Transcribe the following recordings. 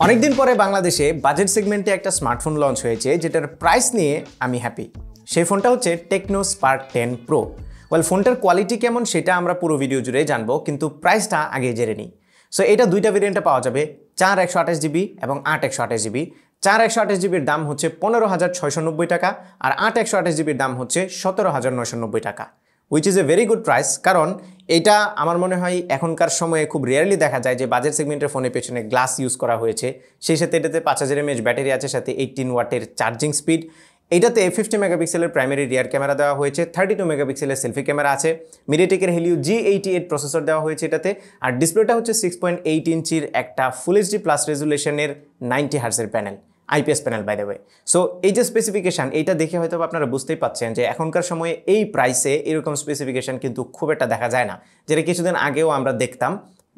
অনেকদিন পরে বাংলাদেশে বাজেট সেগমেন্টে একটা স্মার্টফোন লঞ্চ হয়েছে যেটার প্রাইস নিয়ে আমি হ্যাপি। সেই ফোনটা হচ্ছে টেকনো স্পার্ক 10 প্রো। ফোনটার কোয়ালিটি কেমন সেটা আমরা পুরো ভিডিও জুড়ে জানবো, কিন্তু প্রাইসটা আগে জেনে নিই। সো এটা দুইটা ভেরিয়েন্টে পাওয়া যাবে, 4 128GB এবং 8 128GB। 4 128GBর দাম হচ্ছে 15,690 টাকা আর 8 128GBর দাম হচ্ছে 17,990 টাকা, which is a very good price. কারণ এটা আমার মনে হয় এখনকার সময়ে খুব রেয়ারলি দেখা যায় যে বাজেট সেগমেন্টের ফোনের পেছনে গ্লাস ইউজ করা হয়েছে। সেই সাথে এটাতে 5000 mAh ব্যাটারি আছে, সাথে 18 ওয়াটের চার্জিং স্পিড। এটাতে 50 মেগাপিক্সেলের প্রাইমারি রিয়ার ক্যামেরা দেওয়া হয়েছে, 32 মেগাপিক্সেলের সেলফি ক্যামেরা আছে, মিডিয়াটেকের হেলিও G88 প্রসেসর দেওয়া হয়েছে এটাতে। আর ডিসপ্লেটা হচ্ছে 6.8 ইঞ্চির একটা ফুল এইচডি প্লাস রেজুলেশনের 90 হার্জের panel, IPS panel by the way. So এই যে স্পেসিফিকেশান, এইটা দেখে হয়তো আপনারা বুঝতেই পাচ্ছেন যে এখনকার সময়ে এই প্রাইসে এরকম স্পেসিফিকেশান কিন্তু খুব একটা দেখা যায় না, যেটা কিছুদিন আগেও আমরা দেখতাম।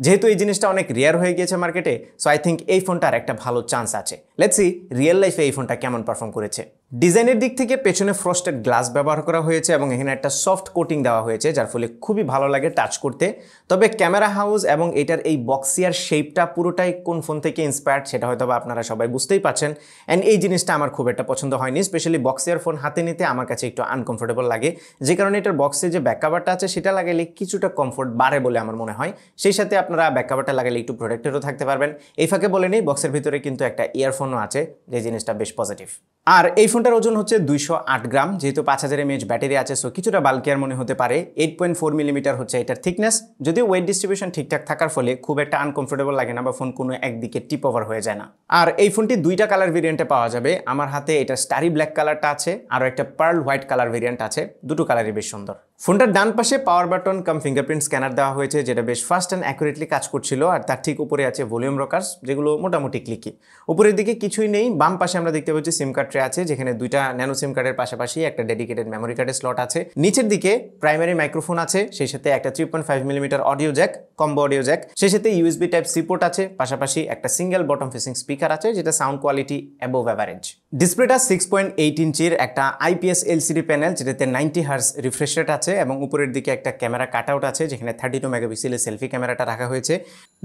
যেহেতু এই জিনিসটা অনেক রেয়ার হয়ে গিয়েছে মার্কেটে, সো আই থিঙ্ক এই ফোনটার একটা ভালো চান্স আছে। লেটস সি রিয়েল লাইফে এই ফোনটা কেমন পারফর্ম করেছে। ডিজাইনের দিক থেকে পেছনে ফ্রস্টেড গ্লাস ব্যবহার করা হয়েছে এবং এখানে একটা সফট কোটিং দেওয়া হয়েছে, যার ফলে খুবই ভালো লাগে টাচ করতে। তবে ক্যামেরা হাউস এবং এটার এই বক্সিয়ার শেপটা পুরোটাই কোন ফোন থেকে ইন্সপায়ার্ড সেটা হয়তো আপনারা সবাই বুঝতেই পারছেন। অ্যান্ড এই জিনিসটা আমার খুব একটা পছন্দ হয়নি, স্পেশালি বক্সিয়ার ফোন হাতে নিতে আমার কাছে একটু আনকমফোর্টেবল লাগে, যে কারণে এটার বক্সে যে ব্যাক কাভারটা আছে সেটা লাগাইলে কিছুটা কমফোর্ট বাড়ে বলে আমার মনে হয়। সেই সাথে আপনারা ব্যাক কাভারটা লাগাইলে একটু প্রোটেক্টেডও থাকতে পারবেন। এই ফাঁকে বলে নেই, বক্সের ভিতরে কিন্তু একটা ইয়ারফোনও আছে, যে জিনিসটা বেশ পজিটিভ। আর এই ফোনটার ওজন হচ্ছে 208 গ্রাম, যেহেতু 5000 mAh ব্যাটারি আছে, সো কিছুটা বাল্কিয়ার মনে হতে পারে। 8.4 মিলিমিটার হচ্ছে এটার থিকনেস, যদিও ওয়েট ডিস্ট্রিবিউশন ঠিকঠাক থাকার ফলে খুব একটা আনকমফোর্টেবল লাগে না বা ফোন কোনো একদিকে টিপ ওভার হয়ে যায় না। আর এই ফোনটি দুইটা কালার ভেরিয়েন্টে পাওয়া যাবে। আমার হাতে এটা স্টারি ব্ল্যাক কালারটা আছে, আরও একটা পার্ল হোয়াইট কালার ভেরিয়েন্ট আছে। দুটো কালারই বেশ সুন্দর। ফোনটার ডান পাশে পাওয়ার বাটন কাম ফিঙ্গারপ্রিন্ট স্ক্যানার দেওয়া হয়েছে, যেটা বেশ ফাস্ট অ্যান্ড অ্যাকুরেটলি কাজ করছিল। আর তার ঠিক উপরে আছে ভলিউম রকার্স, যেগুলো মোটামুটি ক্লিকি। উপরের দিকে কিছুই নেই। বাম পাশে আমরা দেখতে পাচ্ছি সিম কার্ড ট্রে আছে, যেখানে দুইটা ন্যানো সিম কার্ডের পাশাপাশি একটা ডেডিকেটেড মেমোরি কার্ডের স্লট আছে। নিচের দিকে প্রাইমারি মাইক্রোফোন আছে, সেই সাথে একটা 3.5 millimetre audio Jack, combo audio Jack. সেই সাথে ইউএসবি টাইপ সি পোর্ট আছে, পাশাপাশি একটা সিঙ্গেল বটম ফেসিং স্পিকার আছে, যেটা সাউন্ড কোয়ালিটি অ্যাবোভ অ্যাভারেজ। ডিসপ্লেটা 6.8 ইঞ্চির একটা আইপিএস এলসিডি প্যানেল, যেটাতে 90 হার্জ রিফ্রেশ রেট আছে এবং উপরের দিকে একটা ক্যামেরা কাট আউট আছে, যেখানে 32 মেগাপিক্সেলের সেলফি ক্যামেরাটা রাখা হয়েছে।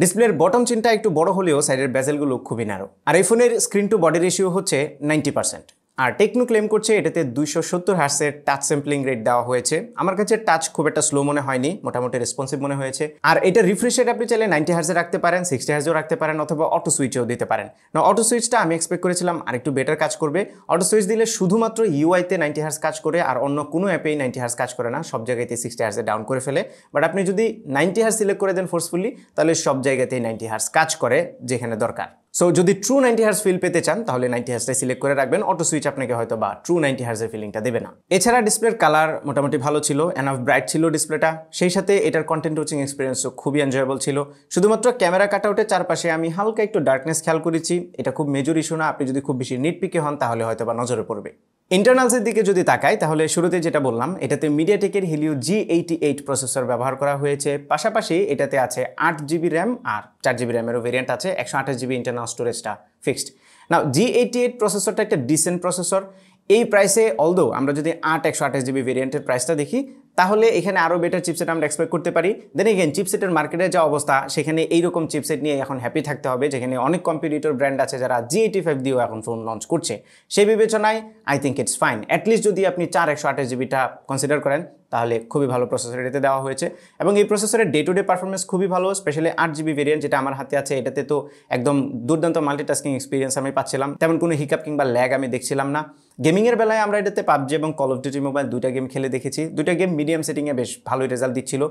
ডিসপ্লের বটম চিনটা একটু বড় হলেও সাইডের বেজেলগুলো খুবই ন্যারো। আর এই ফোনের স্ক্রিন টু বডি রেশিও হচ্ছে 90%। আর টেকনো ক্লেম করছে এটাতে 270 হার্টসের টাচ স্যাম্পলিং রেট দেওয়া হয়েছে। আমার কাছে টাচ খুব একটা স্লো মনে হয়নি, মোটামুটি রেসপন্সিভ মনে হয়েছে। আর এটা রিফ্রেশ রেট আপনি চাইলে 90 হার্টসে রাখতে পারেন, 60 হার্টসেও রাখতে পারেন, অথবা অটো সুইচেও দিতে পারেন। না, অটো সুইচটা আমি এক্সপেক্ট করেছিলাম আর একটু বেটার কাজ করবে। অটো সুইচ দিলে শুধুমাত্র ইউআইতে 90 হার্টস কাজ করে, আর অন্য কোনো অ্যাপেই 90 হার্টস কাজ করে না, সব জায়গাতে 60 হার্টসে ডাউন করে ফেলে। বাট আপনি যদি 90 হার্টস সিলেক্ট করে দেন ফোর্সফুলি, তাহলে সব জায়গাতেই 90 হার্টস কাজ করে যেখানে দরকার। সো যদি ট্রু 90 হার্টস ফিল পেতে চান, তাহলে 90 হার্টসটাই সিলেক্ট করে রাখবেন। অটো সুইচ আপনাকে হয়তো বা ট্রু 90 হার্টসের ফিলিংটা দেবে না। এছাড়া ডিসপ্লের কালার মোটামুটি ভালো ছিল, এনাফ ব্রাইট ছিল ডিসপ্লেটা। সেই সাথে এটার কন্টেন্ট ওয়াচিং এক্সপিরিয়েন্সও খুবই এনজয়েবল ছিল। শুধুমাত্র ক্যামেরা কাট আউটের চারপাশে আমি হালকা একটু ডার্কনেস খেয়াল করেছি। এটা খুব মেজর ইস্যু না, আপনি যদি খুব বেশি নিটপিকে হন তাহলে হয়তো বা নজরে পড়বে। ইন্টারনালসের দিকে যদি তাকাই, তাহলে শুরুতে যেটা বললাম, এটাতে মিডিয়াটেকের হেলিও G88 প্রসেসর ব্যবহার করা হয়েছে। পাশাপাশি এটাতে আছে 8GB র্যাম আর 4GB র্যামেরও ভেরিয়েন্ট আছে। 128GB internal স্টোরেজটা fixed. নাও G88 প্রসেসরটা একটা ডিসেন্ট প্রসেসর। এই প্রাইসে অলদো আমরা যদি 8 128GB ভেরিয়েন্টের প্রাইসটা দেখি, তাহলে এখানে আরও বেটার চিপসেট আমরা এক্সপেক্ট করতে পারি। দেন এগেন চিপসেটের মার্কেটের যা অবস্থা, সেখানে এইরকম চিপসেট নিয়ে এখন হ্যাপি থাকতে হবে, যেখানে অনেক কম্পিটিটর ব্র্যান্ড আছে যারা G85 দিয়েও এখন ফোন লঞ্চ করছে। সেই বিবেচনায় I think it's fine. At least যদি আপনি 4 128GBটা কনসিডার করেন, তাহলে খুবই ভালো প্রসেসর এটাতে দেওয়া হয়েছে। এবং এই প্রসেসরের ডে টু ডে পারফরমেন্স খুবই ভালো, স্পেশালি 8GB ভেরিয়েন্ট যেটা আমার হাতে আছে, এটাতে তো একদম দুর্দান্ত মাল্টিটাস্কিং এক্সপিরিয়েন্স আমি পাচ্ছিলাম। তেমন কোনো হিকাপ কিংবা ল্যাগ আমি দেখছিলাম না। গেমিংয়ের বেলায় আমরা এটাতে পাবজি এবং কল অফ ডিউটি মোবাইল দুইটা গেম খেলে দেখেছি। দুইটা গেম মিডিয়াম সেটিংয়ে বেশ ভালোই রেজাল্ট দিচ্ছিল।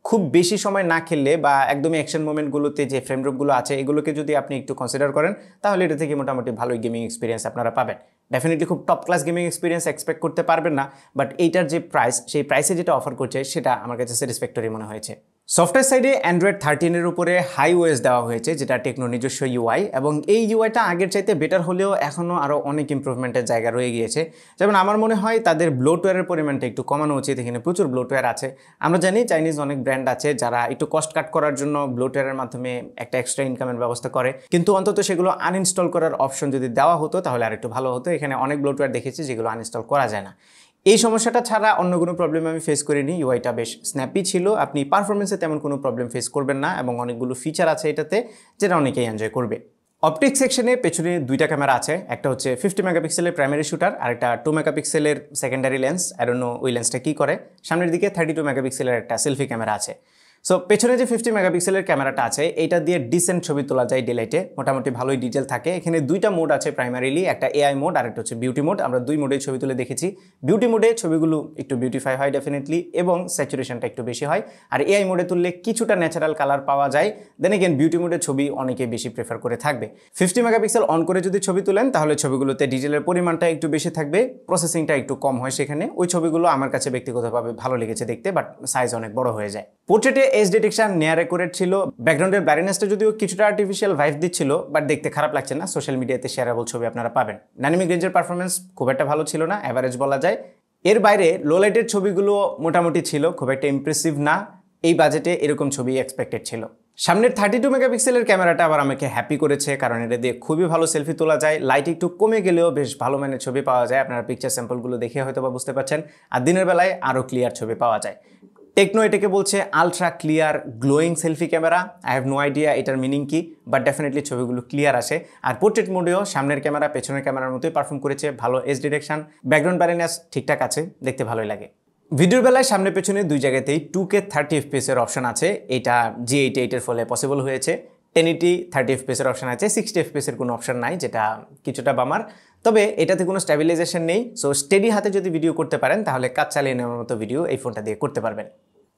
খুব বেশি সময় না খেললে বা একদমই অ্যাকশন মোমেন্টগুলোতে যে ফ্রেম ড্রপগুলো আছে, এগুলোকে যদি আপনি একটু কনসিডার করেন, তাহলে এটা থেকে মোটামুটি ভালোই গেমিং এক্সপিরিয়েন্স আপনারা পাবেন। ডেফিনেটলি খুব top class gaming experience expect করতে পারবেন না, বাট এইটার যে প্রাইস, সেই প্রাইসে যেটা অফার করছে সেটা আমার কাছে স্যাটিসফ্যাক্টরি মনে হয়েছে। সফটওয়্যার সাইডে অ্যান্ড্রয়েড 13-এর উপরে হাই ওএস দেওয়া হয়েছে, যেটা টেকনো নিজস্ব ইউআই, এবং এই ইউআইটা আগের চাইতে বেটার হলেও এখনও আরও অনেক ইমপ্রুভমেন্টের জায়গা রয়ে গিয়েছে। যেমন আমার মনে হয় তাদের ব্লোটওয়্যারের পরিমাণটা একটু কমানো উচিত। এখানে প্রচুর ব্লোটওয়্যার আছে। আমরা জানি চাইনিজ অনেক ব্র্যান্ড আছে যারা একটু কস্ট কাট করার জন্য ব্লোটওয়্যারের মাধ্যমে একটা এক্সট্রা ইনকামের ব্যবস্থা করে, কিন্তু অন্তত সেগুলো আনইনস্টল করার অপশন যদি দেওয়া হতো তাহলে আর একটু ভালো হতো। এখানে অনেক ব্লোটওয়্যার দেখেছি যেগুলো আনইনস্টল করা যায় না। এই সমস্যাটা ছাড়া অন্য কোনো প্রবলেম আমি ফেস করিনি। ইউআইটা বেশ স্ন্যাপি ছিল, আপনি পারফরমেন্সে তেমন কোনো প্রবলেম ফেস করবেন না, এবং অনেকগুলো ফিচার আছে এটাতে যেটা অনেকেই এনজয় করবে। অপটিক সেকশনে পেছনে দুইটা ক্যামেরা আছে, একটা হচ্ছে 50 মেগাপিক্সেলের প্রাইমারি শুটার আর একটা 2 মেগাপিক্সেলের secondary lens. I don't know ওই লেন্সটা কী করে। সামনের দিকে 32 মেগাপিক্সেলের একটা সেলফি ক্যামেরা আছে। সো পেছনে যে 50 মেগাপিক্সেলের ক্যামেরাটা আছে এটা দিয়ে ডিসেন্ট ছবি তোলা যায় ডেলাইটে, মোটামুটি ভালোই ডিটেল থাকে। এখানে দুইটা মোড আছে প্রাইমারিলি, একটা এআই মোড আর একটা হচ্ছে বিউটি মোড। আমরা দুই মোডে ছবি তুলে দেখেছি। বিউটি মোডে ছবিগুলো একটু বিউটিফাই হয় ডেফিনেটলি এবং স্যাচুরেশনটা একটু বেশি হয়, আর এআই মোডে তুললে কিছুটা ন্যাচারাল কালার পাওয়া যায়। দেন এগেন বিউটি মোডে ছবি অনেকে বেশি প্রেফার করে থাকবে। 50 মেগাপিক্সেল অন করে যদি ছবি তুলেন তাহলে ছবিগুলোতে ডিটেলের পরিমাণটা একটু বেশি থাকবে, প্রসেসিংটা একটু কম হয় সেখানে। ওই ছবিগুলো আমার কাছে ব্যক্তিগতভাবে ভালো লেগেছে দেখতে, বাট সাইজ অনেক বড় হয়ে যায়। পোর্ট্রেটে এজ ডিটেকশন রেকর্ডেড ছিল, ব্যাকগ্রাউন্ডের ব্রাইটনেসটা যদিও কিছুটা আর্টিফিশিয়াল ভাইব দিচ্ছিল, বাট দেখতে খারাপ লাগছে না। সোশ্যাল মিডিয়াতে শেয়ারেবল ছবি আপনারা পাবেন। ডাইনামিক রেঞ্জের পারফরমেন্স খুব একটা ভালো ছিল না, অ্যাভারেজ বলা যায়। এর বাইরে লো লাইটের ছবিগুলো মোটামুটি ছিল, খুব একটা ইমপ্রেসিভ না। এই বাজেটে এরকম ছবি এক্সপেক্টেড ছিল। সামনের 32 মেগাপিক্সেলের ক্যামেরাটা আবার আমাকে হ্যাপি করেছে, কারণ এটা দিয়ে খুবই ভালো সেলফি তোলা যায়। লাইট একটু কমে গেলেও বেশ ভালো মানের ছবি পাওয়া যায়, আপনারা পিকচার স্যাম্পলগুলো দেখে হয়তো বা বুঝতে পারছেন। আর দিনের বেলায় আরও ক্লিয়ার ছবি পাওয়া যায়। টেকনো এটাকে বলছে ultra clear glowing selfie camera. I have no idea এটার মিনিং কি, বাট ডেফিনেটলি ছবিগুলো ক্লিয়ার আসে। আর পোর্ট্রেট মোডেও সামনের ক্যামেরা পেছনের ক্যামেরার মতোই পারফর্ম করেছে, ভালো এজ ডিরেকশন, ব্যাকগ্রাউন্ড ব্রাইটনেস ঠিকঠাক আছে, দেখতে ভালোই লাগে। ভিডিওর বেলায় সামনে পেছনে দুই জায়গাতেই 2K 30 FPS এর অপশন আছে, এটা G88 এর ফলে পসিবল হয়েছে। 1080 30 FPS এর অপশন আছে, 60 FPS এর কোনো অপশন নাই, যেটা কিছুটা বামার। তবে এটাতে কোনো স্ট্যাবিলাইজেশন নেই। সো স্টেডি হাতে যদি ভিডিও করতে পারেন তাহলে কাজ চালিয়ে নেওয়ার মতো ভিডিও এই ফোনটা দিয়ে করতে পারবেন।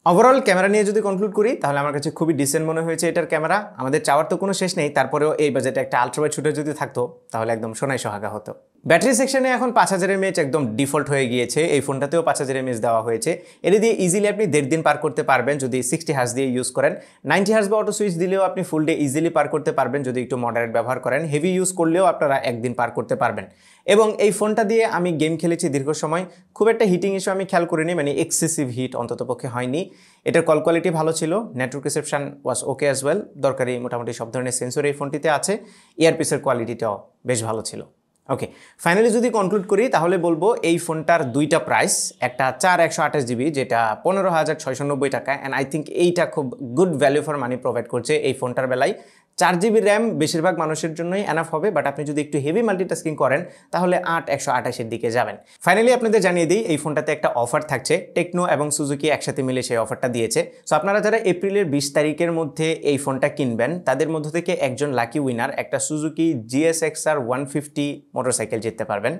ওভারঅল ক্যামেরা নিয়ে যদি কনক্লুড করি তাহলে আমার কাছে খুবই ডিসেন্ট মনে হয়েছে এটার ক্যামেরা। আমাদের চাওয়ার তো কোনো শেষ নেই, তারপরেও এই বাজেটে একটা আলট্রাওয়াইড শুটার যদি থাকতো তাহলে একদম সোনায় সোহাগা হতো। ব্যাটারি সেকশনে এখন 5000 mAh একদম ডিফল্ট হয়ে গিয়েছে, এই ফোনটাতেও 5000 mAh দেওয়া হয়েছে। এটা দিয়ে ইজিলি আপনি 1.5 দিন পার করতে পারবেন যদি 60 হার্জ দিয়ে ইউজ করেন। 90 হার্জ বা অটো সুইচ দিলেও আপনি ফুল ডে ইজিলি পার করতে পারবেন যদি একটু মডারেট ব্যবহার করেন। হেভি ইউজ করলেও আপনারা একদিন পার করতে পারবেন। এবং এই ফোনটা দিয়ে আমি গেম খেলেছি দীর্ঘ সময়, খুব একটা হিটিং ইস্যু আমি খেয়াল করিনি, মানে এক্সেসিভ হিট অন্ততপক্ষে হয়নি। এটার কল কোয়ালিটি ভালো ছিল, নেটওয়ার্ক রিসেপশন ওয়াজ ওকে অ্যাজ ওয়েল। দরকারি মোটামুটি সব ধরনের সেন্সর এই ফোনটিতে আছে। ইয়ারপিসের কোয়ালিটিটাও বেশ ভালো ছিল। ওকে, ফাইনালি যদি কনক্লুড করি তাহলে বলবো এই ফোনটার দুইটা প্রাইস, একটা 4128 জিবি যেটা 15,690 টাকা, অ্যান্ড আই থিঙ্ক এইটা খুব good value for money provide করছে এই ফোনটার বেলায়। 4 জিবি র্যাম বেশিরভাগ মানুষের জন্যই এনাফ হবে, বাট আপনি যদি একটু হেভি মাল্টিটাস্কিং করেন তাহলে 8128-এর দিকে যাবেন। ফাইনালি আপনাদের জানিয়ে দিই এই ফোনটাতে একটা অফার থাকছে, টেকনো এবং সুজুকি একসাথে মিলে সেই অফারটা দিয়েছে। সো আপনারা যারা এপ্রিলের 20 তারিখের মধ্যে এই ফোনটা কিনবেন তাদের মধ্য থেকে একজন লাকি উইনার একটা সুজুকি GSX-R 150 মোটরসাইকেল জিততে পারবেন।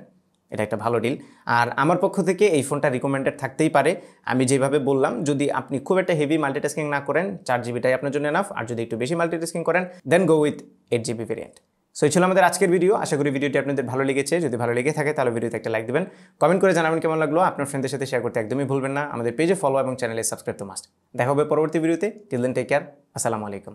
এটা একটা ভালো ডিল। আর আমার পক্ষ থেকে এই ফোনটা রিকমেন্ডেড থাকতেই পারে। আমি যেভাবে বললাম, যদি আপনি খুব একটা হেভি মাল্টিটাস্কিং না করেন 4 জিবিটাই আপনার জন্য এনাফ, আর যদি একটু বেশি মাল্টিটাস্কিং করেন then go with 8 GB variant. So এই ছিল আমাদের আজকের ভিডিও। আশা করি ভিডিওটি আপনাদের ভালো লেগেছে। যদি ভালো লেগে থাকে তাহলে ভিডিওতে একটা লাইক দেবেন, কমেন্ট করে জানাবেন কেমন লাগলো। আপনার ফ্রেন্ডদের সাথে শেয়ার করতে একদমই ভুলবেন না। আমাদের পেজে ফলো এবং চ্যানেলে সাবস্ক্রাইব তো মাস্ট। দেখা হবে পরবর্তী ভিডিওতে। Till then take care. আসসালামু আলাইকুম।